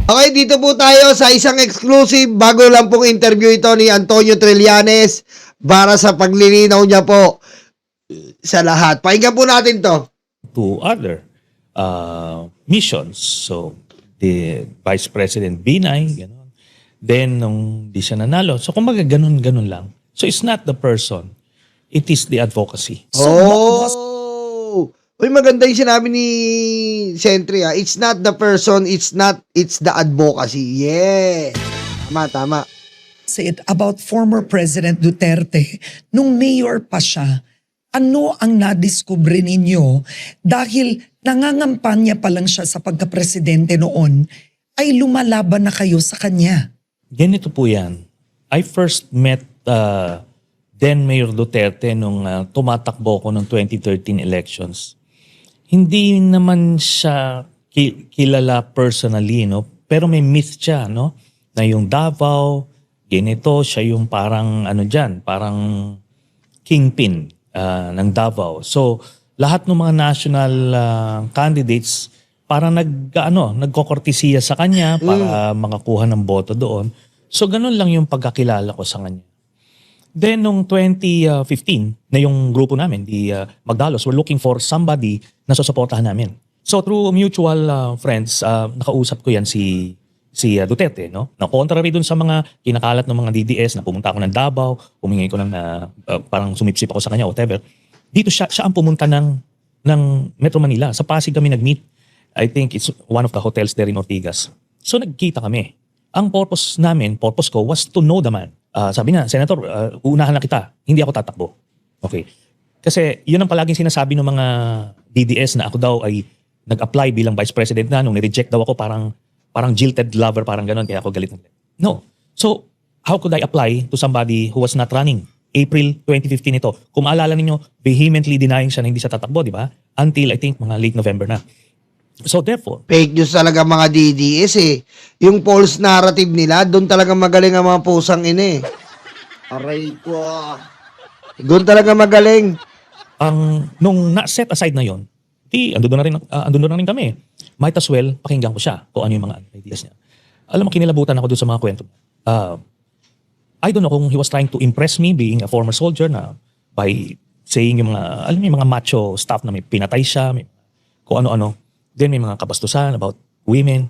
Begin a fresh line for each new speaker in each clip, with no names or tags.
Okay, dito po tayo sa isang exclusive, bago lang pong interview ito ni Antonio Trillanes para sa paglilinaw niya po sa lahat. Pakinggan po natin to.
To other missions. So, the Vice President Binay, gano'n. Then, nung di siya nanalo. So, kumbaga, ganun-ganun lang. So, it's not the person. It is the advocacy.
Uy, maganda yung sinabi ni Sentry. It's not the person, it's the advocacy. Yeah. Tama.
Said about former President Duterte, nung mayor pa siya, ano ang nadiskubre ninyo dahil nangangampanya pa lang siya sa pagka-presidente noon, ay lumalaban na kayo sa kanya?
Ganito po yan. I first met then Mayor Duterte nung tumatakbo ko ng 2013 elections. Hindi naman siya kilala personally, no? Pero may myth siya, no? Na yung Davao, ganito, siya yung parang parang kingpin ng Davao. So, lahat ng mga national candidates parang nagkokortesiya sa kanya para makakuha ng boto doon. So, ganun lang yung pagkakilala ko sa kanya. Then, nung 2015, na yung grupo namin, di Magdalos, we're looking for somebody na susuportahan namin. So, through mutual friends, nakausap ko yan si Duterte, no? Na contrary dun sa mga kinakalat ng mga DDS na pumunta ako ng Davao, humingi ko ng parang sumipsip ako sa kanya, whatever. Dito siya ang pumunta ng Metro Manila. Sa Pasig kami nag-meet. I think it's one of the hotels there in Ortigas. So nagkita kami. Ang purpose ko was to know the man. Sabi niya, Senator, uunahan na kita. Hindi ako tatakbo. Okay. Kasi yun ang palaging sinasabi ng mga DDS na ako daw ay nag-apply bilang Vice President na nung nireject daw ako parang jilted lover, parang gano'n, kaya ako galit. No. So, how could I apply to somebody who was not running? April 2015 ito. Kung maalala ninyo, vehemently denying siya na hindi siya tatakbo, di ba? Until I think mga late November na. So therefore,
Fake news talaga mga DDS eh. Yung false narrative nila, doon talaga magaling ang mga pusang ina eh. Aray ko. Doon talaga magaling.
nung na-set aside na yon, andun na rin kami. Might as well, pakinggan ko siya kung ano yung mga ideas niya. Alam mo, kinilabutan ako doon sa mga kwento. I don't know kung he was trying to impress me being a former soldier na by saying yung mga macho stuff na may pinatay siya, may kung ano-ano. Then may mga kabastusan about women.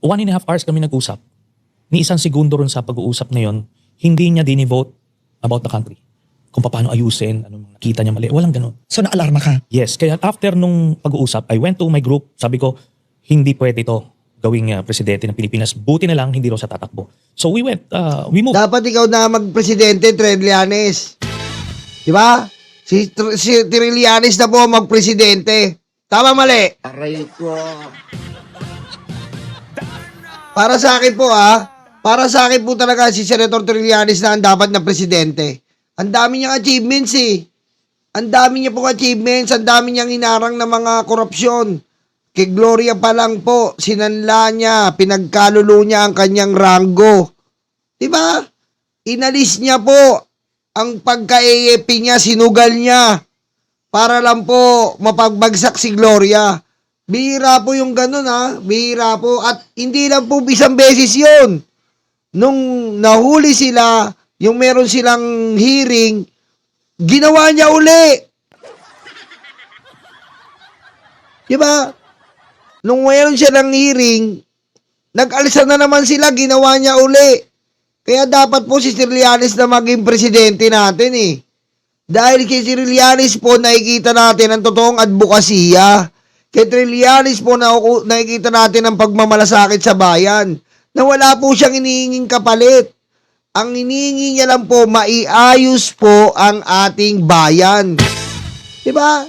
1.5 hours kami nag-usap. Ni isang segundo rin sa pag-uusap na yon, hindi niya dinivote about the country. Kung paano ayusin, anong nakita niya mali. Walang ganun.
So naalarma ka?
Yes, kaya after nung pag-uusap, I went to my group, sabi ko, hindi pwede ito gawing presidente ng Pilipinas. Buti na lang, hindi raw siya tatakbo. So we we moved.
Dapat ikaw na mag-presidente, Trillanes. Di ba? Si Trillanes na po mag-presidente. Tama, mali? Aray ko. Para sa akin po para sa akin po talaga si Senator Trillanes na ang dapat na presidente. Ang dami niyang achievements eh. Ang dami niya pong achievements, ang dami niyang inarang na mga korupsyon. Kay Gloria pa lang po, sinanla niya, pinagkalulo niya ang kanyang ranggo. Diba? Inalis niya po ang pagka-AFP niya, sinugal niya. Para lang po mapagbagsak si Gloria. Bihira po yung ganun bihira po. At hindi lang po isang beses yun. Nung nahuli sila, yung meron silang hearing, ginawa niya uli. Diba? Nung meron siya ng hearing, nag-alisa na naman sila, ginawa niya uli. Kaya dapat po si Trillanes na maging presidente natin eh. Dahil kay Trillanes po nakikita natin ang totoong advokasya. Kay Trillanes po nakikita natin ang pagmamalasakit sa bayan. Na wala po siyang hinihinging kapalit. Ang hinihingi niya lang po, maiayos po ang ating bayan. Diba?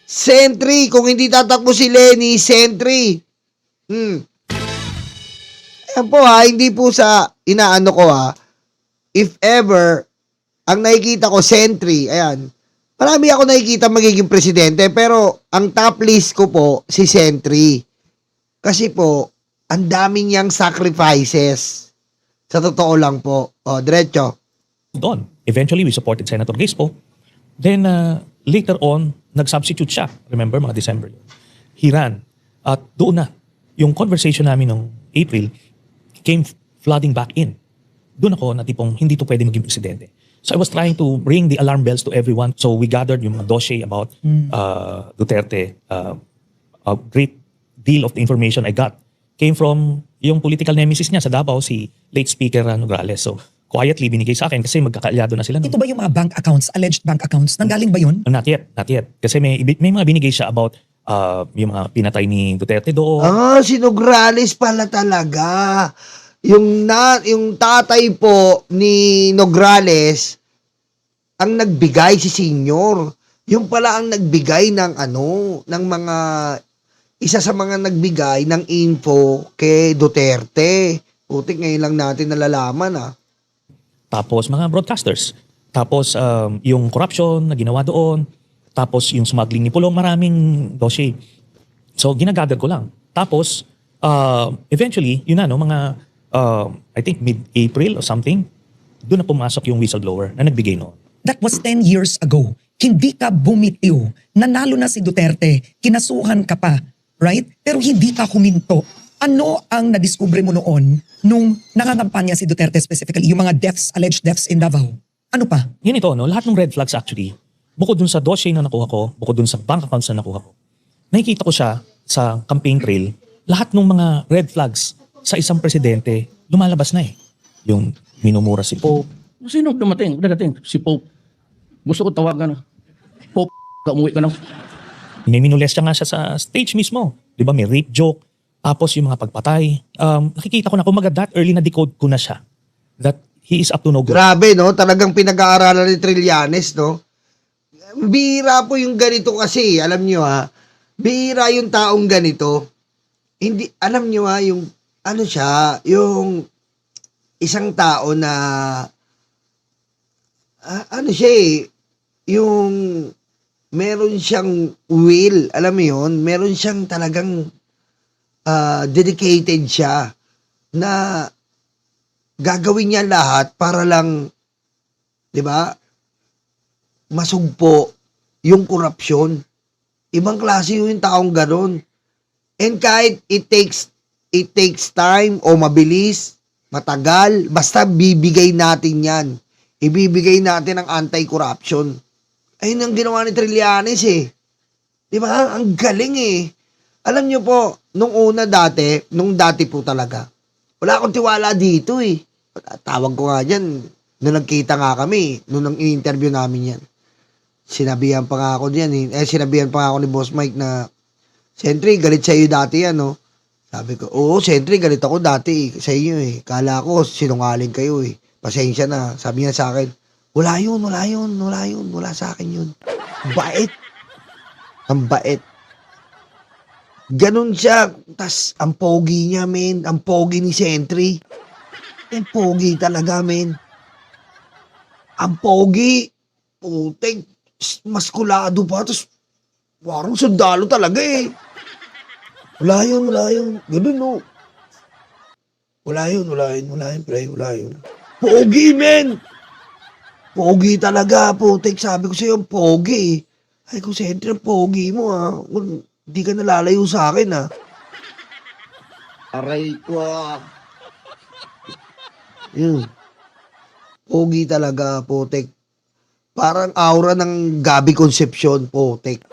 Sentry, kung hindi tatakbo si Lenny, Sentry. Ayan po hindi po sa inaano ko if ever, ang nakikita ko, Sentry, ayan. Marami ako nakikita magiging presidente, pero ang top list ko po, si Sentry. Kasi po, ang dami niyang sacrifices. Sa totoo lang po. Diretso.
Doon. Eventually, we supported Senator Gispo. Then, later on, nag-substitute siya. Remember, mga December. He ran. At doon na, yung conversation namin nung April, came flooding back in. Doon ako na tipong hindi to pwede maging presidente. So I was trying to ring the alarm bells to everyone. So we gathered yung mga dossier about Duterte. A great deal of the information I got came from yung political nemesis niya sa Davao, si late Speaker Nograles. So quietly binigay sa akin kasi magkakaalyado na sila.
Ito ba yung mga bank accounts, alleged bank accounts? Nanggaling ba yun?
Not yet, not yet. Kasi may mga binigay siya about yung mga pinatay ni Duterte doon.
Si Nograles pala talaga. Yung tatay po ni Nograles ang nagbigay si Senior. Yung pala ang nagbigay ng ng mga isa sa mga nagbigay ng info kay Duterte. Putik ngayon lang natin nalalaman
Tapos mga broadcasters. Tapos yung corruption na ginawa doon. Tapos yung smuggling ni Pulong, maraming dossier. So ginagather ko lang. Tapos eventually, yun mga I think mid-April or something, doon na pumasok yung whistleblower na nagbigay noon.
That was 10 years ago. Hindi ka bumitiw. Nanalo na si Duterte. Kinasuhan ka pa. Right? Pero hindi ka huminto. Ano ang nadiskubre mo noon nung nangangampanya si Duterte specifically? Yung mga deaths, alleged deaths in Davao. Ano pa?
Yun ito, lahat ng red flags actually, bukod dun sa dossier na nakuha ko, bukod dun sa bank accounts na nakuha ko, nakikita ko siya sa campaign trail, lahat ng mga red flags sa isang presidente, lumalabas na eh. Yung minumura si Pope.
Sino dadating? Si Pope. Gusto ko tawagan. Pope, umuwi ka na.
May minulestya nga siya sa stage mismo. Di ba? May rape joke. Tapos yung mga pagpatay. Nakikita ko na, kumaga that early na decode ko na siya. That he is up to no good.
Grabe, no? Talagang pinag-aaralan ni Trillanes, no? Bihira po yung ganito kasi, alam nyo bihira yung taong ganito. Hindi, alam nyo yung, yung isang tao na, yung meron siyang will, alam mo yun, meron siyang talagang dedicated siya na gagawin niya lahat para lang, di ba, masugpo yung korupsyon. Ibang klase yung taong ganon. And kahit it takes time o mabilis, matagal, basta bibigay natin yan. Ibibigay natin ang anti-corruption. Ayun ang ginawa ni Trillanes Di ba? Ang galing Alam nyo po, nung dati po talaga, wala akong tiwala dito Tawag ko nga dyan, nung nagkita nga kami, nung in-interview namin yan. Sinabihan pa nga ako dyan sinabihan pa nga ako ni Boss Mike na, Sentry, galit sa iyo dati yan, no? Sabi ko, oo, Sentry, galit ako dati sa inyo Kala ko, sinungaling kayo Pasensya na. Sabi niya sa akin, wala sa akin yun. Bait. Ang bait. Ganun siya. Tas, ang pogi niya, men. Ang pogi ni Sentry. Ang pogi talaga, men. Ang pogi. Putek. Maskulado pa. Tas, parang sundalo talaga Wala yun. Ganun, no. Wala yun, pre. Wala yun. Pogi, men. Pogi talaga, putek. Sabi ko sa'yo, pogi. Ay, kung Sentry, ang pogi mo, Hindi ka nalalayo sa akin, Aray ko, Yun. Pogi talaga, putek. Parang aura ng Gabby Concepcion, putek.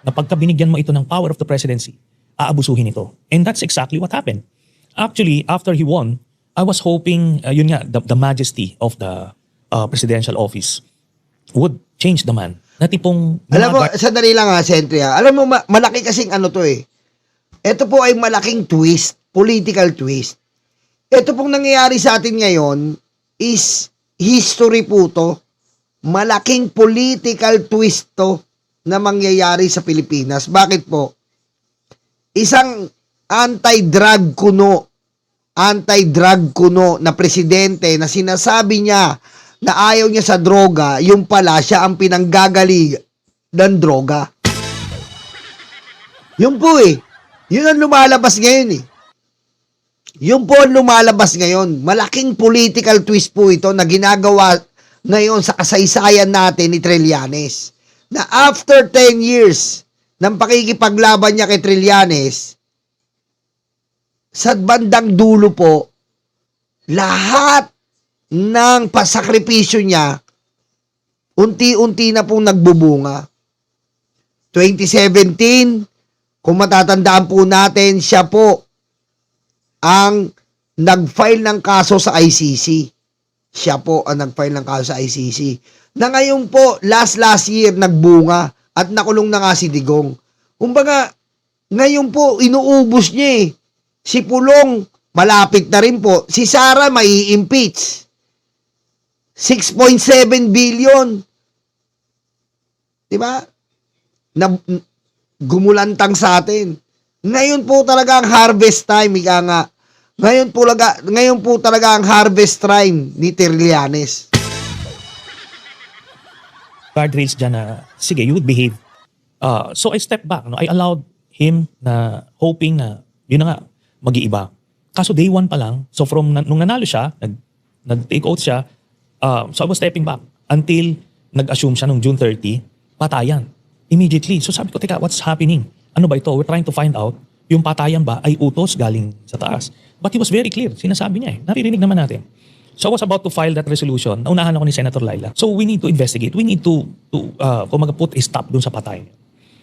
Na pagka binigyan mo ito ng power of the presidency, aabusuhin ito. And that's exactly what happened. Actually, after he won, I was hoping, the majesty of the presidential office would change the man. Na tipong...
Alam mo, sandali lang Sentry Alam mo, malaki kasing to Ito po ay malaking twist, political twist. Ito pong nangyayari sa atin ngayon is history po to. Malaking political twist to na mangyayari sa Pilipinas. Bakit po? Isang anti-drug kuno na presidente na sinasabi niya na ayaw niya sa droga, yung pala siya ang pinanggagaling ng droga. Yun po Yun ang lumalabas ngayon Yun po ang lumalabas ngayon. Malaking political twist po ito na ginagawa ngayon sa kasaysayan natin ni Trillanes. Na after 10 years ng pakikipaglaban niya kay Trillanes, sa bandang dulo po, lahat ng pasakripisyo niya, unti-unti na pong nagbubunga. 2017, kung matatandaan po natin, siya po ang nag-file ng kaso sa ICC. Siya po ang nag-file ng kaso sa ICC. Na ngayon po, last year, nagbunga at nakulong na nga si Digong. Kumbaga, ngayon po, inuubos niya eh. Si Pulong, malapit na rin po. Si Sara, may impeach. 6.7 billion. Diba? Na gumulantang sa atin. Ngayon po talaga ang harvest time, ika nga. Ngayon po talaga ang harvest time ni Trillanes.
Guardrails dyan na, sige, you would behave. So I stepped back. No? I allowed him na hoping na, yun na nga, mag-iiba. Kaso day one pa lang, so from nung nanalo siya, nag-take oath siya, so I was stepping back until nag-assume siya nung June 30, patayan. Immediately. So sabi ko, teka, what's happening? Ano ba ito? We're trying to find out yung patayan ba ay utos galing sa taas. But he was very clear. Sinasabi niya eh. Naririnig naman natin. So I was about to file that resolution. Naunahan ako ni Senator Laila. So we need to investigate. We need to put a stop dun sa patay.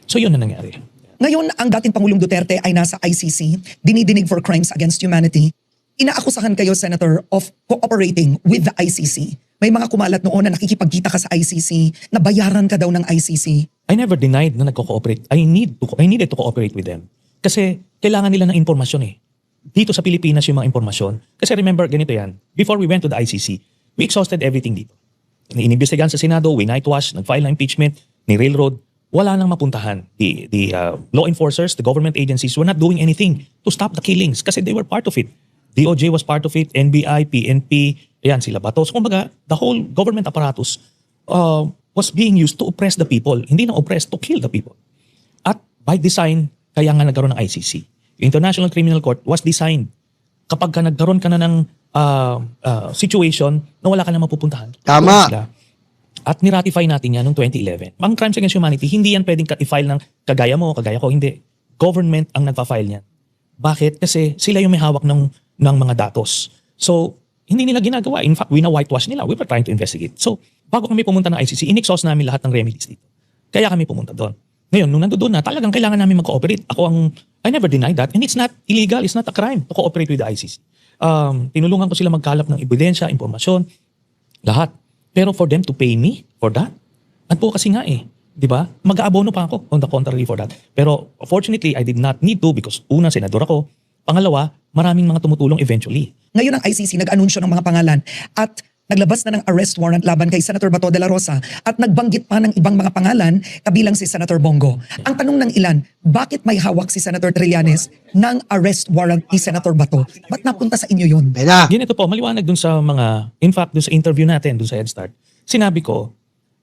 So yun na nangyari.
Ngayon, ang dating Pangulong Duterte ay nasa ICC, dinidinig for crimes against humanity. Inaakusahan kayo, Senator, of cooperating with the ICC. May mga kumalat noon na nakikipagkita ka sa ICC, na bayaran ka daw ng ICC.
I never denied na nagko-cooperate. I needed to cooperate with them. Kasi kailangan nila ng impormasyon eh. Dito sa Pilipinas yung mga impormasyon. Kasi remember, ganito yan. Before we went to the ICC, we exhausted everything dito. Inimbestigahan sa Senado, we nightwash, nag-file ng impeachment, ni railroad. Wala nang mapuntahan. The law enforcers, the government agencies were not doing anything to stop the killings kasi they were part of it. DOJ was part of it, NBI, PNP, ayan sila Bato. So kumbaga, the whole government apparatus was being used to oppress the people. Hindi na oppress, to kill the people. At by design, kaya nga nagkaroon ng ICC. Yung International Criminal Court was designed kapag ka nagkaroon ka na ng situation na wala ka na mapupuntahan.
Tama.
Sila. At niratify natin yan noong 2011. Ang crimes against humanity, hindi yan pwedeng i-file ng kagaya mo, kagaya ko, hindi. Government ang nagpa-file niyan. Bakit? Kasi sila yung may hawak ng mga datos. So, hindi nila ginagawa. In fact, wina-whitewash nila. We were trying to investigate. So, bago kami pumunta ng ICC, in-exhaust namin lahat ng remedies dito. Kaya kami pumunta doon. Ngayon, nung nandoon na, talagang kailangan namin mag-cooperate. I never denied that. And it's not illegal, it's not a crime to cooperate with the ICC. Tinulungan ko sila magkalap ng ebidensya, impormasyon, lahat. Pero for them to pay me for that, at po kasi nga eh, di ba? Mag-aabono pa ako on the contrary for that. Pero fortunately, I did not need to because una, senador ako. Pangalawa, maraming mga tumutulong eventually.
Ngayon ang ICC nag-anunsyo ng mga pangalan at naglabas na ng arrest warrant laban kay Senator Bato de la Rosa at nagbanggit pa ng ibang mga pangalan kabilang si Senator Bongo. Ang tanong ng ilan, bakit may hawak si Senator Trillanes ng arrest warrant ni Senator Bato? Ba't napunta sa inyo yun?
Bena.
Ganito po, maliwanag dun sa mga, in fact, dun sa interview natin, dun sa Head Start, sinabi ko,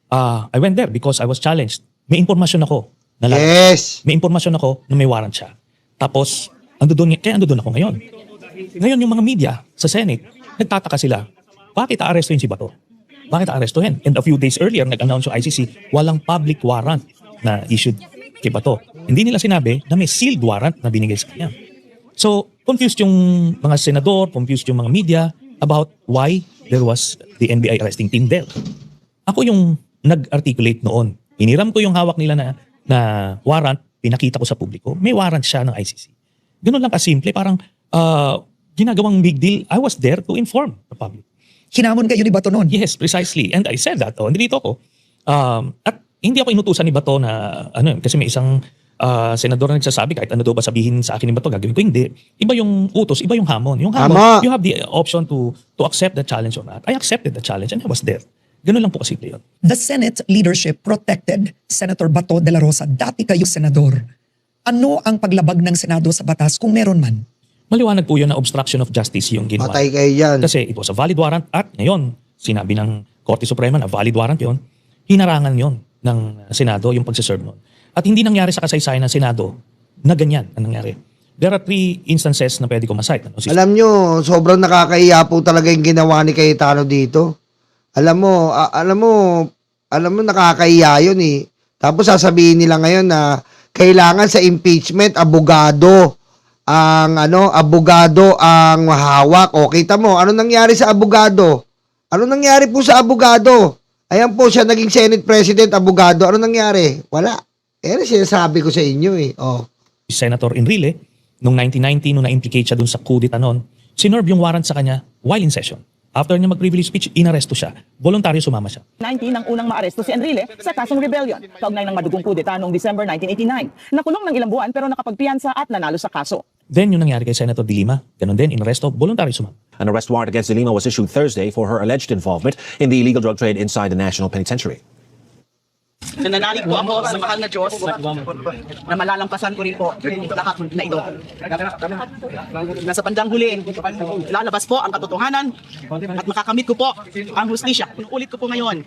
I went there because I was challenged. May impormasyon ako.
Yes.
May impormasyon ako na may warrant siya. Tapos, kaya ando doon ako ngayon. Ngayon yung mga media sa Senate, nagtataka sila, bakit aarestuhin si Bato? Bakit aarestuhin? And a few days earlier, nag-announce yung ICC, walang public warrant na issued kay Bato. Hindi nila sinabi na may sealed warrant na binigay sa kanya. So, confused yung mga senador, confused yung mga media about why there was the NBI arresting team there. Ako yung nag-articulate noon. Iniram ko yung hawak nila na warrant, pinakita ko sa publiko. May warrant siya ng ICC. Ganun lang kasimple, parang ginagawang big deal. I was there to inform the public.
Hinamon kayo ni Bato noon?
Yes, precisely. And I said that. Nandito ako. At hindi ako inutusan ni Bato na, kasi may isang senador na nagsasabi, kahit ano daw ba sabihin sa akin ni Bato, gagawin ko. Hindi. Iba yung utos, iba yung hamon. Yung hamon,
Tama.
you have the option to accept the challenge or not. I accepted the challenge and I was there. Ganun lang po kasi yun.
The Senate leadership protected Senator Bato de la Rosa. Dati kayo senador. Ano ang paglabag ng Senado sa batas kung meron man?
Maliwanag po yun na obstruction of justice yung ginawa.
Patay kayo dyan.
Kasi it was a valid warrant at ngayon, sinabi ng Korte Suprema na valid warrant yon, hinarangan yon ng Senado yung pagsiserve nun. At hindi nangyari sa kasaysayan ng Senado na ganyan ang nangyari. There are 3 instances na pwede ko masite.
Alam nyo, sobrang nakakahiya po talaga yung ginawa ni Cayetano dito. Alam mo nakakahiya yun eh. Tapos sasabihin nila ngayon na kailangan sa impeachment, abogado ang hawak. O, kita mo, ano nangyari sa abogado? Ano nangyari po sa abogado? Ayan po, siya naging Senate President, abogado. Ano nangyari? Wala. Sinasabi ko sa inyo eh. Oh.
Senator Enrile, noong 1990, nung na-implicate siya dun sa coup d'etat noon, sinorb yung warrant sa kanya while in session. After niya mag-privilege speech, inaresto siya. Voluntaryo sumama siya.
19 nang unang maaresto si Enrile sa kasong rebellion, kaugnay ng madugong kudeta noong December 1989. Nakulong ng ilang buwan pero nakapagpiyansa at nanalo sa kaso.
Then yung nangyari kay Senator De Lima, ganun din, inaresto, voluntaryo sumama.
An arrest warrant against De Lima was issued Thursday for her alleged involvement in the illegal drug trade inside the National Penitentiary.
Nananalig po ako sa mahal na Diyos na malalampasan ko rin po lahat na ito. Nasa bandang huli, lalabas po ang katotohanan at makakamit ko po ang hustisya. Ulit ko po ngayon,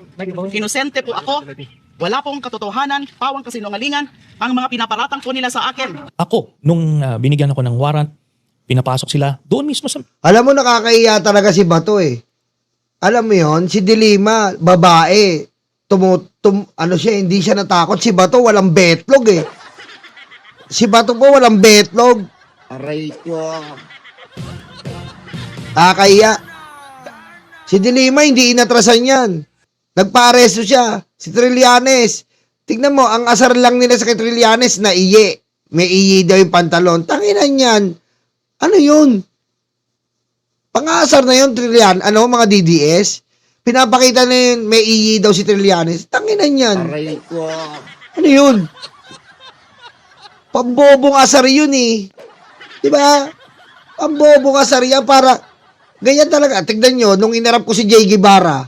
inosente po ako, wala pong katotohanan, pawang kasinungalingan, ang mga pinaparatang po nila sa akin.
Ako, nung binigyan ako ng warrant, pinapasok sila doon mismo sa...
Alam mo, nakakaiya talaga si Bato eh. Alam mo yon, si De Lima, babae, hindi siya natakot. Si Bato walang betlog eh. Si Bato po walang betlog.
Aray ko.
Nakakaiya. Si De Lima hindi inatrasan yan. Nagpa-aresto siya. Si Trillanes. Tignan mo, ang asar lang nila sa kay Trillanes na iye. May iye daw yung pantalon. Tanginan yan. Ano yun? Pang-asar na yun, Trillanes. Mga DDS? Pinapakita na yun, may iye daw si Trillanes. Tanginan yan.
Aray ko.
Ano yun? Pambobong asar yun eh. Diba? Pambobong asar yan para... Ganyan talaga. Tignan nyo, nung inarap ko si Jay Guevara,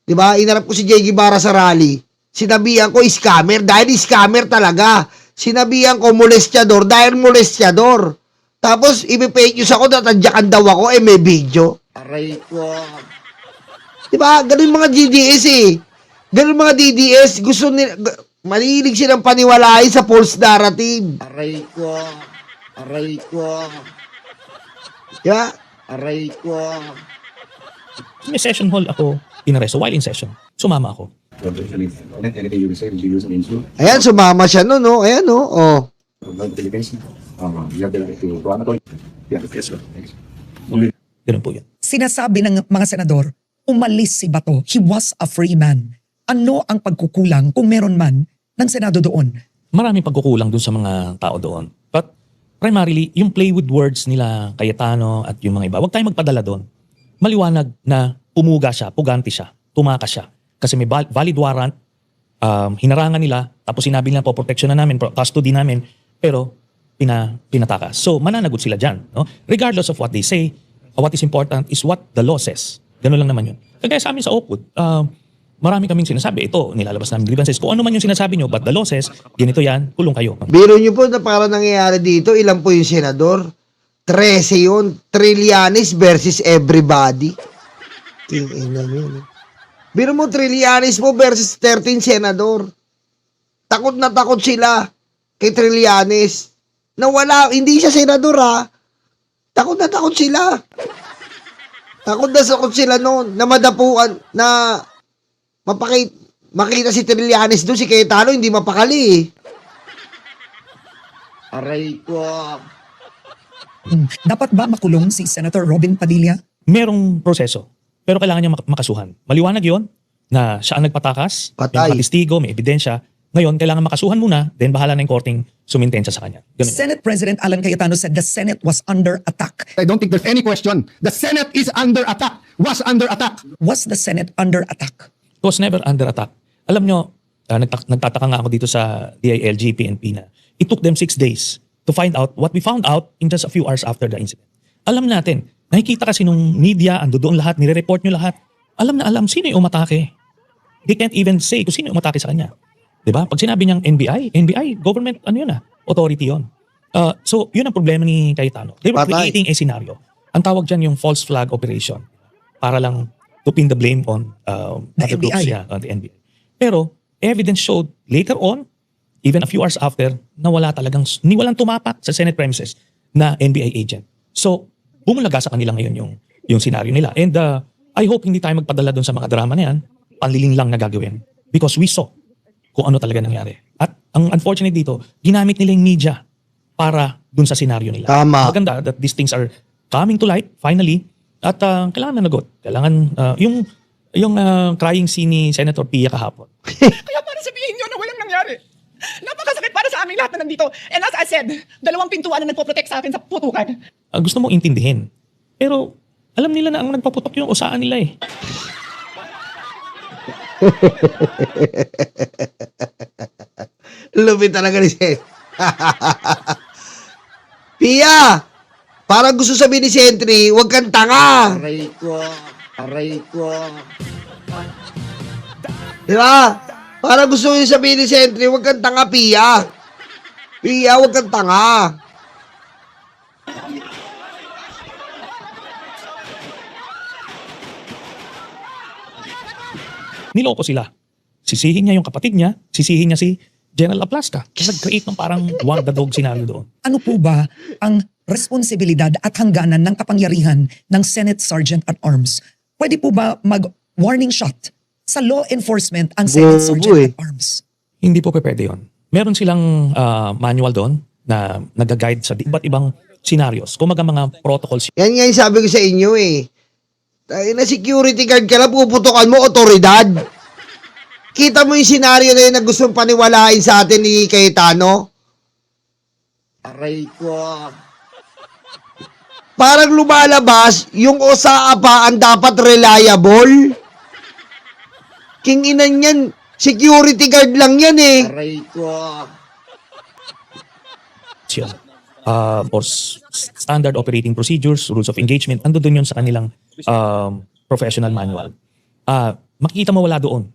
diba? Inarap ko si Jay Guevara sa rally. Sinabihan ko, scammer. Dahil scammer talaga. Sinabihan ko, molestyador. Dahil molestyador. Tapos, ipipake news ako, natadyakan daw ako, may video.
Aray ko.
Diba? Ganun mga DDS eh. Ganun mga DDS, gusto nila, malilig silang paniwalain sa false narrative.
Aray ko. Aray ko.
Diba?
Aray ko.
May session hall ako, inaresto while in session. Sumama ako.
Anything you will say, will you use against you?
Ayan, sumama siya no, no? Ayan, no? Oh.
About the Philippines, you have the right to anatoly. Yeah, yes, sir. Thanks.
Ganun po yun.
Sinasabi ng mga senador, umalis si Bato. He was a free man. Ano ang pagkukulang kung meron man ng Senado doon?
Maraming pagkukulang dun sa mga tao doon. But primarily, yung play with words nila Cayetano at yung mga iba, huwag tayong magpadala doon. Maliwanag na pumuga siya, puganti siya, tumakas siya. Kasi may valid warrant, hinarangan nila, tapos sinabi nila po, protection na namin, custody namin, pero pinatakas. So, mananagot sila dyan. No? Regardless of what they say, what is important is what the law says. Ganun lang naman yun. Kaya sa amin sa Oakwood, marami kaming sinasabi, ito, nilalabas namin grievances. Kung ano man yung sinasabi nyo, but the law says, ganito yan, kulong kayo.
Biro nyo po na para nangyayari dito, ilan po yung senador? 13 yun. Trillanes versus everybody. Tingnan yun. Biro mo, Trillanes po versus 13 senador. Takot na takot sila kay Trillanes. Nawala, hindi siya senador ha. Takot na takot sila. Takot na takot sila noon na madapuan, na makita si Trillanes doon, si Cayetano hindi mapakali eh.
Aray ko.
Dapat ba makulong si Senator Robin Padilla?
Merong proseso, pero kailangan niya makasuhan. Maliwanag yon na siya ang nagpatakas,
Patay.
may mga testigo, may ebidensya. Ngayon, kailangan makasuhan muna, then bahala na yung korting sumintensya sa kanya. Ganun.
Senate President Alan Cayetano said the Senate was under attack.
I don't think there's any question. The Senate is under attack. Was under attack.
Was the Senate under attack?
It was never under attack. Alam nyo, nagtataka nga ako dito sa DILG, PNP na it took them 6 days to find out what we found out in just a few hours after the incident. Alam natin, nakikita kasi nung media, ando doon lahat, nire-report nyo lahat. Alam na alam sino yung umatake. They can't even say kung sino yung umatake sa kanya. Diba? Pag sinabi niyang NBI, government, authority yun. So, yun ang problema ni Cayetano. They were
Patay.
creating a scenario. Ang tawag dyan yung false flag operation. Para lang to pin the blame on
The
other groups,
NBI.
on the NBI. Pero, evidence showed later on, even a few hours after, na walang tumapak sa Senate premises na NBI agent. So, bumulaga sa kanila ngayon yung scenario nila. And I hope hindi tayo magpadala doon sa mga drama na yan, panliling lang na gagawin. Because we saw kung ano talaga nangyari. At Ang unfortunate dito, ginamit nila yung media para dun sa senaryo nila.
Tama.
Maganda that these things are coming to light finally at kailangan managot. Kailangan yung crying scene ni Senator Pia kahapon.
Kaya para sabihin nyo na walang nangyari. Napakasakit para sa aming lahat na nandito. And as I said, 2 pintuan na nagpo-protect sa akin sa putukan.
Gusto mong intindihin. Pero alam nila na ang nagpaputok yung usaan nila eh.
Lupit talaga ni Sen. Pia, parang gusto sabihin ni Sentry, huwag kang tanga.
Aray ko. Aray ko.
Di ba? Parang gusto yung sabihin ni Sentry, huwag kang tanga, Pia. Pia, huwag kang tanga.
Niloko sila. Sisihin niya yung kapatid niya, sisihin niya si General Aplaska. Nag-create ng parang wag the dog scenario doon.
Ano po ba ang responsibilidad at hangganan ng kapangyarihan ng Senate Sergeant at Arms? Pwede po ba mag-warning shot sa law enforcement ang Senate
Bobo
Sergeant
eh.
at Arms?
Hindi po pwede yun. Meron silang manual doon na nag-guide sa iba't ibang scenarios. Kumaga mga protocols.
Yan nga yung sabi ko sa inyo eh. Tayo na security guard ka lang, puputokan mo, otoridad. Kita mo yung senaryo na yun na gustong paniwalain sa atin ni Cayetano?
Aray ko.
Parang lumalabas, yung OSA pa ang dapat reliable. King inan yan, security guard lang yan eh.
Aray ko.
Yun. Or standard operating procedures, rules of engagement, ando doon yun sa kanilang professional manual. Makikita mo wala doon.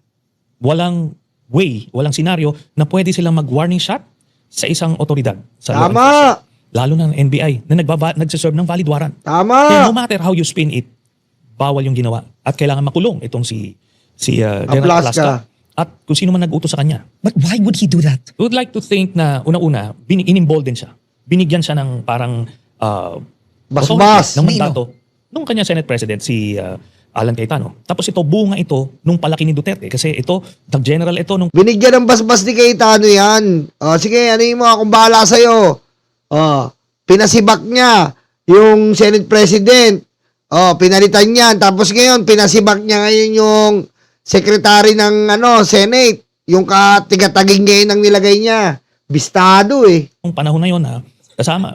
Walang way, walang senaryo na pwede silang mag-warning shot sa isang otoridad. Sa law
Tama.
enforcement. Lalo na ng NBI na nagsiserve ng valid warrant. Kaya
Tama.
no matter how you spin it, bawal yung ginawa. At kailangan makulong itong si General
Aplaska.
Aplaska. At kung sino man nag-utos sa kanya.
But why would he do that?
I would like to think na una-una, in-embolden siya. Binigyan siya ng parang
Basbas.
ng mandato nung kanya Senate President si Alan Cayetano. Tapos ito, bunga ito nung palaki ni Duterte. Kasi ito, nag-general ito nung
Binigyan ng basbas ni Cayetano yan. Sige, ano yung mga kung bahala sa'yo. Pinasibak niya yung Senate President. Pinalitan niya. Tapos ngayon, pinasibak niya ngayon yung Secretary ng Senate. Yung katigataging ngayon ang nilagay niya. Bistado eh.
nung panahon na yun kasama.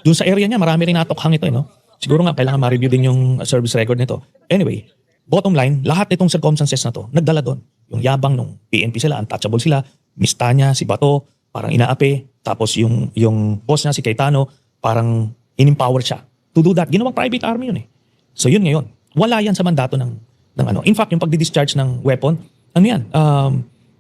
Doon sa area niya, marami rin natokhang ito. No? Siguro nga, kailangan ma-review din yung service record nito. Anyway, bottom line, lahat itong circumstances na to, nagdala doon. Yung yabang nung PNP sila, untouchable sila, mista niya, si Bato, parang inaapi. Tapos yung boss niya, si Cayetano, parang in-empower siya. To do that, ginawang private army yun eh. So yun ngayon, wala yan sa mandato ng In fact, yung pagdi-discharge ng weapon,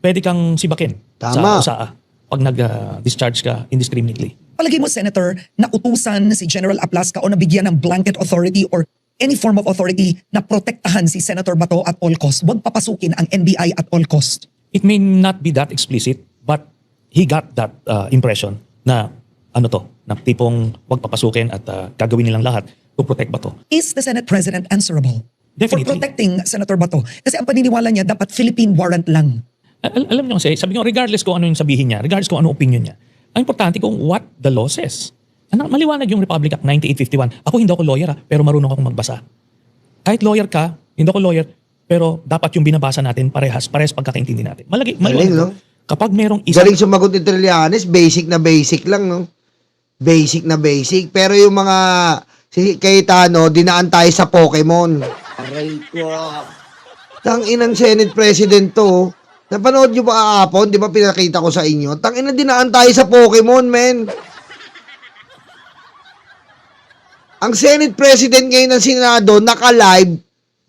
pwede kang sibakin
Tama.
sa USAA pag nag-discharge ka indiscriminately.
Palagi mo, Senator, na utusan si General Aplaska o nabigyan ng blanket authority or any form of authority na protektahan si Senator Bato at all cost. Huwag papasukin ang NBI at all cost.
It may not be that explicit, but he got that impression na na tipong wag papasukin at gagawin nilang lahat to protect Bato.
Is the Senate President answerable
Definitely.
for protecting Senator Bato? Kasi ang paniniwala niya, dapat Philippine warrant lang.
Alam niyo kasi, sabi niyo, regardless kung ano yung sabihin niya, regardless kung ano opinion niya, ang importante kung what the law says. Maliwanag yung Republic Act 9851. Ako hindi ako lawyer pero marunong akong magbasa. Kahit lawyer ka, hindi ako lawyer, pero dapat yung binabasa natin parehas pagkakaintindi natin. Maliwanag.
no?
Kapag merong isang
Galing sumagot ni Trillanes, basic na basic lang, no? Basic na basic. Pero yung mga si Cayetano, dinaan tayo sa Pokemon.
Aray ko.
Tanginang Senate President to. Napanood nyo ba kahapon? Di ba pinakita ko sa inyo? Tanginang dinaan tayo sa Pokemon, men. Ang Senate President ngayon ng Senado, naka-live,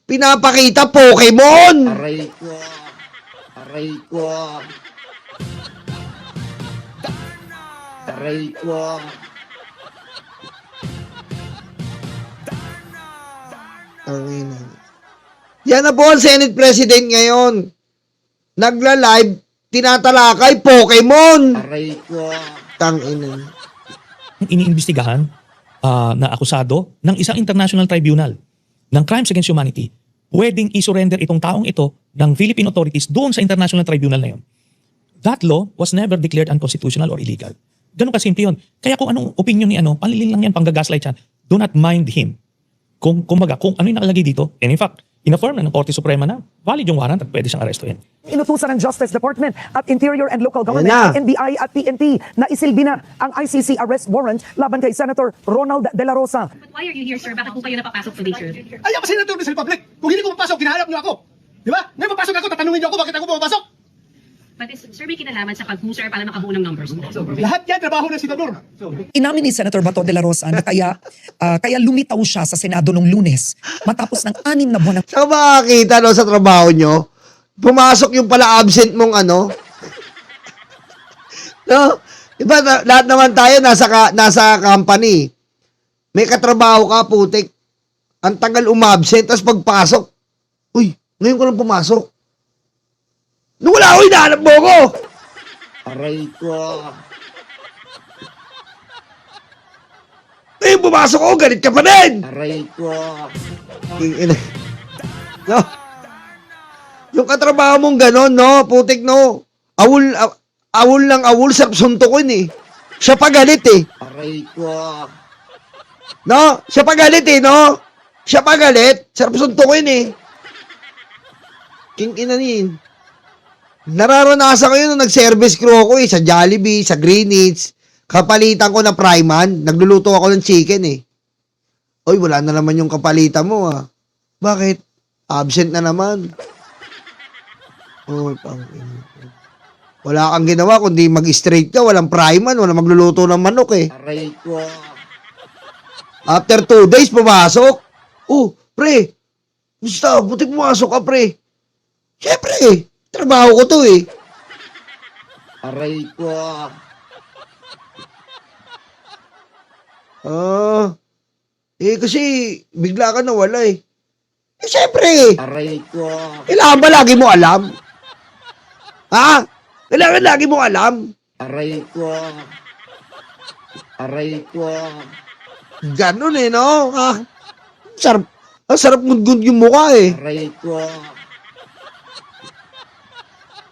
pinapakita Pokemon.
Aray ko. Aray ko. Aray ko.
Yan na po ang Senate President ngayon. Nagla-live, tinatalakay Pokemon.
Aray ko.
Tanginan.
iniimbestigahan na akusado ng isang international tribunal ng crimes against humanity, pwedeng i-surrender itong taong ito ng Philippine authorities doon sa international tribunal na yun. that law was never declared unconstitutional or illegal. Ganun kasimple yun. Kaya kung anong opinion ni panlilin lang yan, panggagaslight yan, do not mind him. Kung ano yung nakalagay dito, and in fact, in-affirm na ng Korte Suprema na valid yung warrant at pwede siyang arestuhin.
Inutusan ng Justice Department at Interior and Local
Ayan
Government,
na.
NBI at PNP na isilbi na ang ICC arrest warrant laban kay Senator Ronald De La Rosa.
But why are you here, sir? Bakit po kayo napapasok today, sir?
Ayaw kasi natin sa Republic. Kung hindi ko mapasok, kinahanap niyo ako. Di ba? Ngayon mapasok ako, tatanungin niyo ako bakit ako pumapasok.
But is, sir, may kinalaman sa pag-who, sir, para makabuo ng numbers mo?
Lahat yan, trabaho ng senador.
Inamin ni Senator Bato de la Rosa na kaya lumitaw siya sa Senado nung Lunes matapos ng 6 na buwan ng
Saka makakita sa trabaho nyo, pumasok yung pala absent mong no? Diba, lahat naman tayo nasa company. May katrabaho ka, putik. Ang tagal umabsent, tapos pagpasok, uy, ngayon ko lang pumasok. Nung wala ako, hinahanap mo ko.
Aray ko.
Ngayon pumasok ako, galit ka pa rin.
Aray ko.
No? Yung katrabaho mong ganon, no? Putik, no? Awul lang awul, sarap suntukin eh. Siya pa galit eh.
Aray ko.
No? Siya pa galit eh, no? Siya pa galit, sarap suntukin eh. King inanin. Nararanasan ko yun nung nag-service crew ako eh, sa Jollibee, sa Greenwich. Kapalitan ko na Pryman, nagluluto ako ng chicken eh. Oy, wala na naman yung kapalitan mo ah. Bakit? Absent na naman. Oh, wala kang ginawa kundi mag-straight ka, walang Pryman, walang magluluto ng manok eh.
Aray ko.
After 2 days, pumasok. Oh, pre, gusto, buti pumasok ka, pre. Siyempre, trabaho ko to eh.
Aray ko.
Kasi bigla ka nawala eh. Siyempre,
Aray ko.
kailangan ba lagi mo alam? Ha? Kailangan lagi mo alam?
Aray ko. Aray ko.
Ganun eh, no? Ha? Sarap ngud-ngud yung mukha eh.
Aray ko.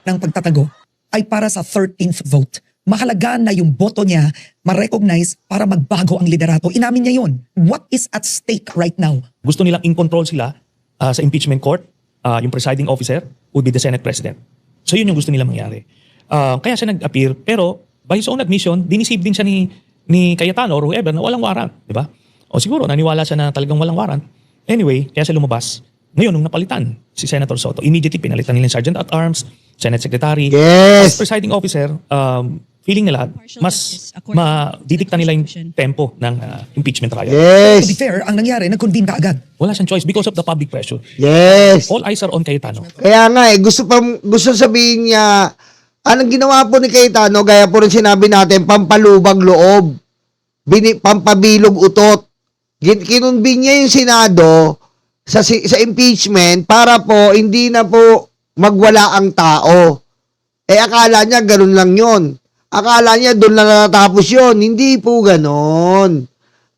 ng pagtatago ay para sa 13th vote. Mahalaga na yung boto niya ma-recognize para magbago ang liderato. Inamin niya yun. What is at stake right now?
Gusto nilang in control sila sa impeachment court. Yung presiding officer would be the Senate President. So yun yung gusto nilang mangyari. Kaya siya nag-appear, pero by his own admission, dinisave din siya ni Cayetano or whoever na walang warrant. Di ba? O siguro, naniwala siya na talagang walang warrant. Anyway, kaya siya lumabas. Ngayon, nung napalitan si Senator Soto, immediately pinalitan nila yung Sergeant at Arms, Senate Secretary.
Yes!
As presiding officer, feeling nila, mas madidikta nila yung tempo ng impeachment trial.
To
Yes!
be fair, ang nangyari, nag-convene ka agad.
Wala siyang choice because of the public pressure.
Yes!
All eyes are on Cayetano.
Kaya nga eh, gusto sabihin niya, anong ginawa po ni Cayetano, gaya po rin sinabi natin, pampalubag loob, pampabilog utot. Kinunbin niya yung Senado sa impeachment para po hindi na po magwala ang tao. Akala niya ganun lang yon. Akala niya doon na natapos yon. Hindi po ganon.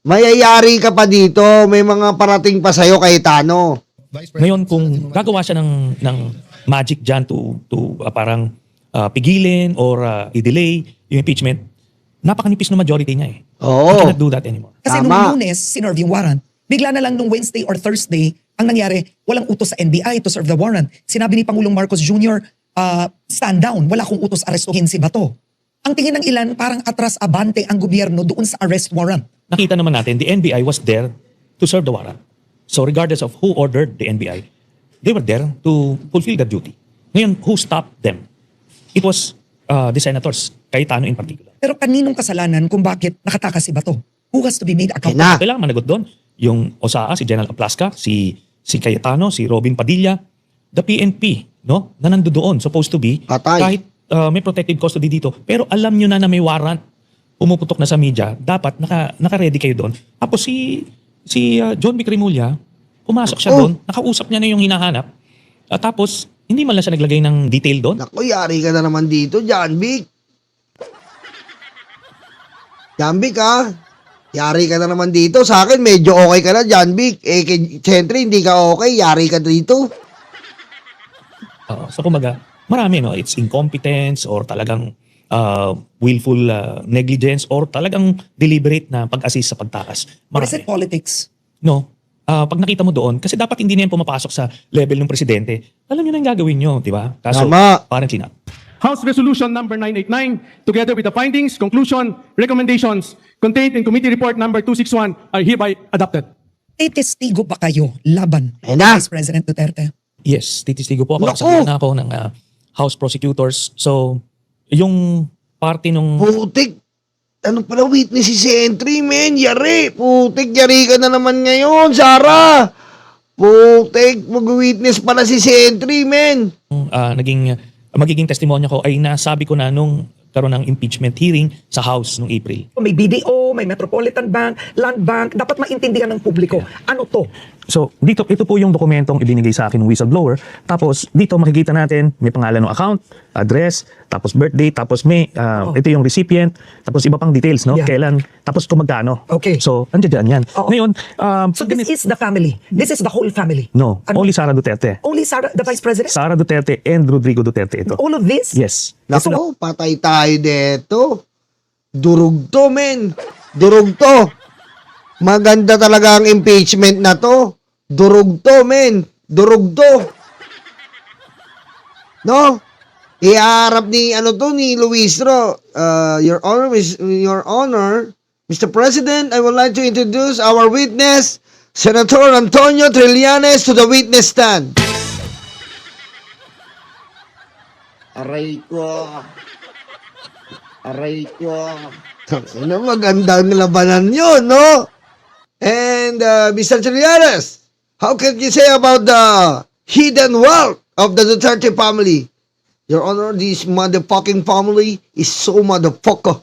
Mayayari ka pa dito. May mga parating pa sa'yo, Cayetano.
Ngayon, kung gagawa siya ng magic dyan to parang pigilin or i-delay yung impeachment, napakanipis ng majority niya eh.
Oo.
He cannot do that anymore.
Kasi
Tama.
nung Lunes, sinerve yung warrant. Bigla na lang nung Wednesday or Thursday, ang nangyari, walang utos sa NBI to serve the warrant. Sinabi ni Pangulong Marcos Jr., stand down, wala kong utos arestuhin si Bato. Ang tingin ng ilan, parang atras-abante ang gobyerno doon sa arrest warrant.
Nakita naman natin, the NBI was there to serve the warrant. So regardless of who ordered the NBI, they were there to fulfill their duty. Ngayon, who stopped them? It was the senators, Cayetano in particular.
Pero kaninong kasalanan kung bakit nakatakas si Bato? Who has to be made accountable?
Na.
Kailangan managot doon. Yung OSAA, si General Aplasca, si Cayetano, si Robin Padilla, the PNP, no? Na nandoon, supposed to be,
Patay.
kahit may protected custody dito, pero alam nyo na may warrant, pumuputok na sa media, dapat naka-ready kayo doon. Tapos si John Vic Rimulya, pumasok siya doon, nakausap niya na yung hinahanap, tapos hindi man lang siya naglagay ng detail doon.
Naku, yari ka na naman dito, John Vic. John Vic, ha? Yari ka na naman dito. Sa akin, medyo okay ka na, John Vic. Kay Sentry, hindi ka okay. Yari ka dito.
So kumaga, marami, no? It's incompetence or talagang willful negligence or talagang deliberate na pag-assist sa pagtakas.
Or is it
Marami.
politics?
No. Pag nakita mo doon, kasi dapat hindi na yan pumapasok sa level ng presidente, alam nyo na yung gagawin nyo, di ba? Kaso,
Tama.
apparently not.
House Resolution number 989, together with the findings, conclusion, recommendations contained in Committee Report number 261 are hereby adopted.
Testigo ba kayo laban
Ayun na.
Vice President Duterte?
Yes, titistigo po ako.
Naku!
Sabihan na ako ng House prosecutors. So, yung party nung...
Putik. Ano pala witness si Sentry, men? Yari. Putik, yari ka na naman ngayon, Sarah. Putik, mag-witness pala si Sentry, men.
magiging testimonya ko ay nasabi ko na nung karoon ng impeachment hearing sa House nung April.
May BDO, may Metropolitan Bank, Land Bank, dapat maintindihan ng publiko. Ano to?
So, ito po yung dokumentong ibinigay sa akin ng whistleblower. Tapos, dito makikita natin, may pangalan ng account, address, tapos birthday, tapos may, ito yung recipient, tapos iba pang details, no?
Yeah.
Kailan, tapos kung magkano.
Okay.
So, andyan yan.
Oo.
Ngayon,
So this is the family. This is the whole family.
no,
Ano?
only Sara Duterte.
Only Sara, the Vice President?
Sara Duterte and Rodrigo Duterte ito.
All of this?
Yes.
Naku, patay tayo dito. Durug to, men. Durug to. Maganda talaga ang impeachment na to. Durug to, men. Durug to. No? Iharap ni, ni Luistro. Your Honor, Mr. President, I would like to introduce our witness, Senator Antonio Trillanes, to the witness stand.
Aray ko. Aray ko.
Ano, magandang labanan yun, no? And, Mr. Trillanes, how can you say about the hidden wealth of the Duterte family? Your Honor, this motherfucking family is so motherfucker.